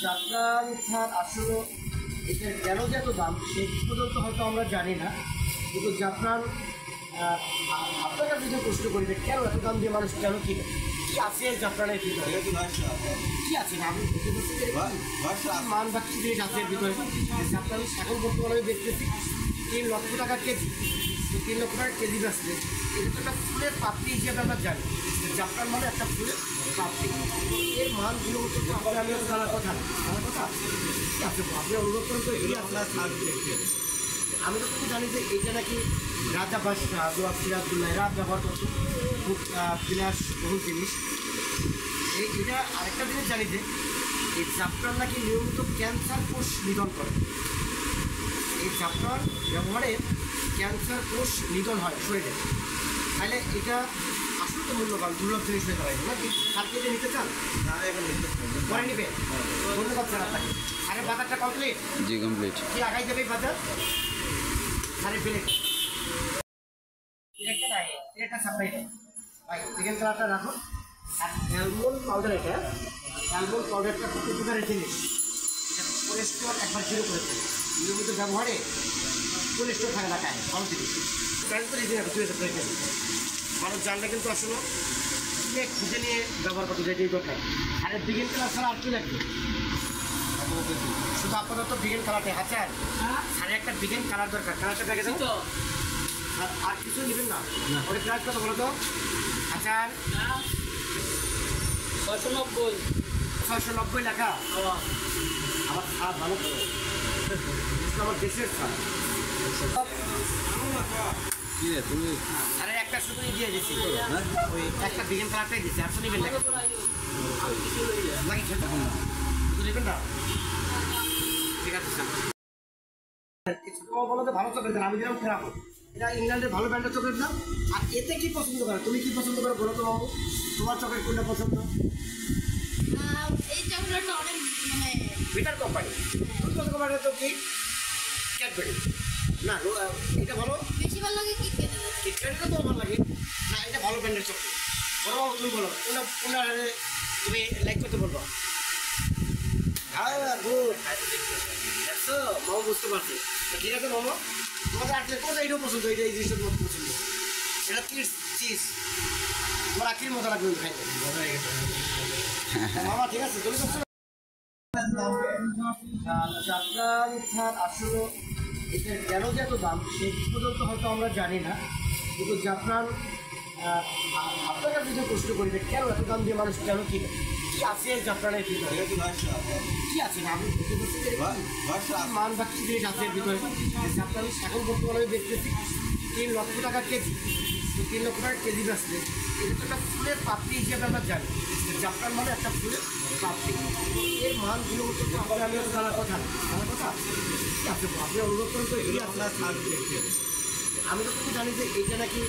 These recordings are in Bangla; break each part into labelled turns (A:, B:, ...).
A: জাফরান ছাড় আসলে এটার কেন যে এত দাম সে পর্যন্ত হয়তো আমরা জানি না, কিন্তু জাফরান আপনার কাছে যে প্রশ্ন করি যে কেন এত দাম দিয়ে মানুষ কেন কিনে, কি আছে জাফরানের ভিতরে, কি আছে না আমি মান বা কি জিনিস আছে এর ভিতরে। জাফরান এখন বর্তমানে আমি দেখতেছি 3 লক্ষ টাকা কেজি, তো 3 লক্ষ টাকা কেজি বেচলে এটা তো একটা ফুলের পাপড়ি হিসেবে আমরা জানি। জাফরান মানে একটা ফুলের পাপড়ি, এর মান গুণগত আপনার আমি জানার কথা আমার কথা কি আছে আপনি অনুরোধ করেন তো এগুলি আপনার আমি তো তুমি জানি যে এইটা নাকি রাজা বাদশাহ দোয়া সিরাজুল্লাহ এরা ব্যবহার করতো, খুব বিলাস বহু জিনিস। এটা আরেকটা জিনিস জানি যে এই জাফরান নাকি নিয়মিত ক্যান্সার কোষ নিধন করে। এই জাফরান ব্যবহারে ক্যান্সার কোষ নিধন হয় শরীরে, তাহলে এটা আসলে তো মূল্যবান দুর্লভ জিনিস হয়ে দাঁড়ায় নাকি। কালকে যে নিতে চান পরে নিবে, ধন্যবাদ স্যার আপনাকে। আরে বাজারটা কমপ্লিট?
B: জি কমপ্লিট।
A: কি আগাই দেবে বাজার? আরে প্লেট এটা সাপ্লাই ভাই চিকেন কালারটা রাখুন। আর অ্যালমন্ড পাউডার, এটা অ্যালমন্ড পাউডারটা খুব উপকারের জিনিস। এটা কোলেস্ট্রল একবার 0 করেছে, নিয়মিত ব্যবহারে কোলেস্ট্রল থাকে না খায় ভালো জিনিস। মানুষ জানলে কিন্তু আসলে খুঁজে নিয়ে ব্যবহার করতে যেটি দরকার। আর বিগিন কালার ছাড়া আর কি লাগবে? শুধু আপাতত বিগিন কালারটাই আছে, আর একটা বিগিন কালার দরকার। কালারটা দেখে তো আর কিছু নেবেন না। ওটা প্রাইস কত বলো তো? আচার 690 লেখা। আমার খাওয়া ভালো করো, আমার দেশের খাওয়া।
B: তুমি
A: আরে একটা শুধু দিয়ে দিচ্ছি, ওই একটা বিগিন কালারটাই দিচ্ছি। আর নেবেন নাকি খেতে নেবেন না? ঠিক আছে বলো তো ভালো চকলেট দেন, আমি যেরকম খারাপ। এটা ইংল্যান্ডের ভালো ব্র্যান্ডের চকলেট না। আর এতে কি পছন্দ করো তুমি? কি পছন্দ করো বলো তো বাবু? তোমার চকলেট কোনটা পছন্দ?
C: এই চকলেটটা অনেক
A: বেটার কোম্পানি। তুমি কত কোম্পানি তো কি ক্যাডবেরি না, এটা ভালো
C: বেশি ভালো লাগে
A: কিটক্যাটটা তো ভালো লাগে না। এটা ভালো ব্র্যান্ডের চকলেট। বলো বাবু তুমি বলো কোনটা তুমি লাইক করতে বলবো। মামা বুঝতে পারছি, ঠিক আছে মামা। তোমাদের আসলে কোনটা এইটাও পছন্দ, এটা এই জিনিসটা তোমার পছন্দ। এটা চিজ তোমার আখির মজা লাগবে খাইতে মামা। ঠিক আছে তুমি জাফরান ছাড় আসলে এটার কেন যে এত দাম সে পর্যন্ত হয়তো আমরা জানি না, কিন্তু জাফরান আপনার কাছে যে প্রশ্ন করি যে কেন এত দাম দিয়ে মানুষ কেন কিনে, কি আছে জাফরানের ভিতরে, কি আছে না আমি মান বা কি জিনিস আছে এর ভিতরে। জাফরান এখন বর্তমানে আমি দেখতেছি 3 লক্ষ টাকা কেজি, তো 3 লক্ষ টাকা কেজি বেচলে এটা তো একটা ফুলের পাপড়ি হিসেবে আমরা জানি। জাফরান মানে একটা ফুলের পাপড়ি, এর মান গুণগত আপনার আমি জানার কথা আমার কথা কি আছে আপনি অনুরোধ করেন তো এগুলি আপনার আমি তো তুমি জানি যে এইটা নাকি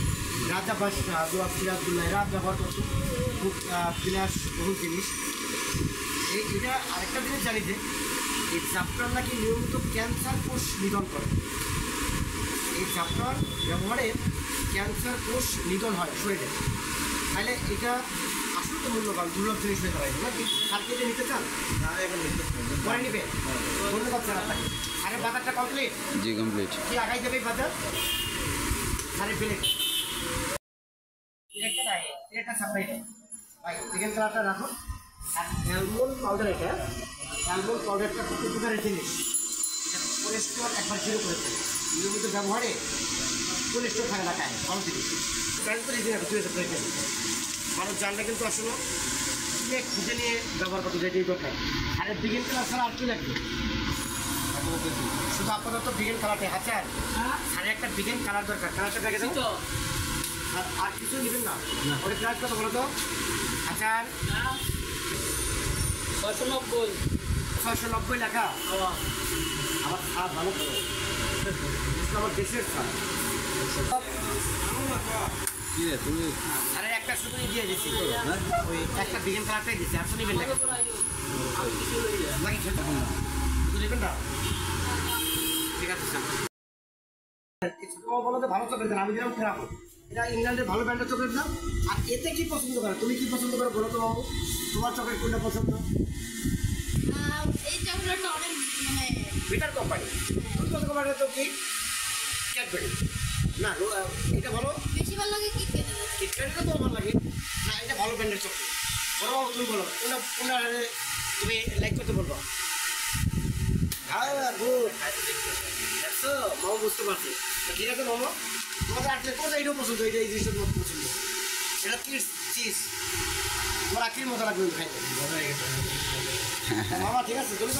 A: রাজা বাদশাহ দোয়া সিরাজুল্লাহ এরা ব্যবহার করতো, খুব বিলাস বহু জিনিস। এটা আরেকটা জিনিস জানি যে এই জাফরান নাকি নিয়মিত ক্যান্সার কোষ নিধন করে। এই জাফরান ব্যবহারে ক্যান্সার কোষ নিধন হয় শরীরে, তাহলে এটা আসলে তো মূল্যবান দুর্লভ জিনিস হয়ে দাঁড়ায় নাকি। কালকে যে নিতে চান পরে নিবে, ধন্যবাদ স্যার আপনাকে। আরে বাজারটা কমপ্লিট?
B: জি কমপ্লিট।
A: কি আগাই দেবে বাজার? আরে প্লেট এটা সাপ্লাই ভাই চিকেন কালারটা রাখুন। আর অ্যালমন্ড পাউডার, এটা অ্যালমন্ড পাউডারটা খুব উপকারের জিনিস। এটা কোলেস্ট্রল একবার 0 করেছে, নিয়মিত ব্যবহারে কোলেস্ট্রল থাকে না খায় ভালো জিনিস। মানুষ জানলে কিন্তু আসলে খুঁজে নিয়ে ব্যবহার করতে যেটি দরকার। আর বিগিন কালার ছাড়া আর কি লাগবে? শুধু আপাতত বিগিন কালারটাই আছে, আর একটা বিগিন কালার দরকার। কালারটা দেখে তো আর কিছু নেবেন না। ওটা প্রাইস কত বলো তো? আচার 690 লেখা। আমার খাওয়া ভালো করো, আমার দেশের খাওয়া।
B: তুমি
A: আরে একটা শুধু দিয়ে দিচ্ছি, ওই একটা বিগিন কালারটাই দিচ্ছি। আর নেবেন নাকি খেতে নেবেন না? ঠিক আছে স্যার বলো তো ভালো চকলেট দেন, আমি যেরকম খারাপ। এটা ইংল্যান্ডের ভালো ব্র্যান্ডের চকলেট দাম। আর এতে কি পছন্দ করো, তুমি কি পছন্দ করো বলো তো মামু, তোমার চকলেট কোনটা পছন্দ?
C: এই চকলেটটা অনেক মানে
A: বিটার কোম্পানি, কোম্পানি তো কি ক্যাডবেরি না, এটা ভালো।
C: বেশি ভালো লাগে কিটক্যাট।
A: কিটক্যাটটা তো আমার লাগে না, এটা ভালো ব্র্যান্ডের চকলেট। বলো মামু, তুমি বলো কোনটা কোনটা তুমি লাইক করতে বলবো? হ্যাঁ গুড, দেখছো মামু বুঝতে পারছি। তো ঠিক আছে মামু, তোমাদের আসলে কোনটা এইটাও পছন্দ, এটা এই জিনিসটার মধ্যে পছন্দ। এটা চিজ চিজ, তোমার আখির মজা লাগবে খাইতে। মামা ঠিক আছে, তুমি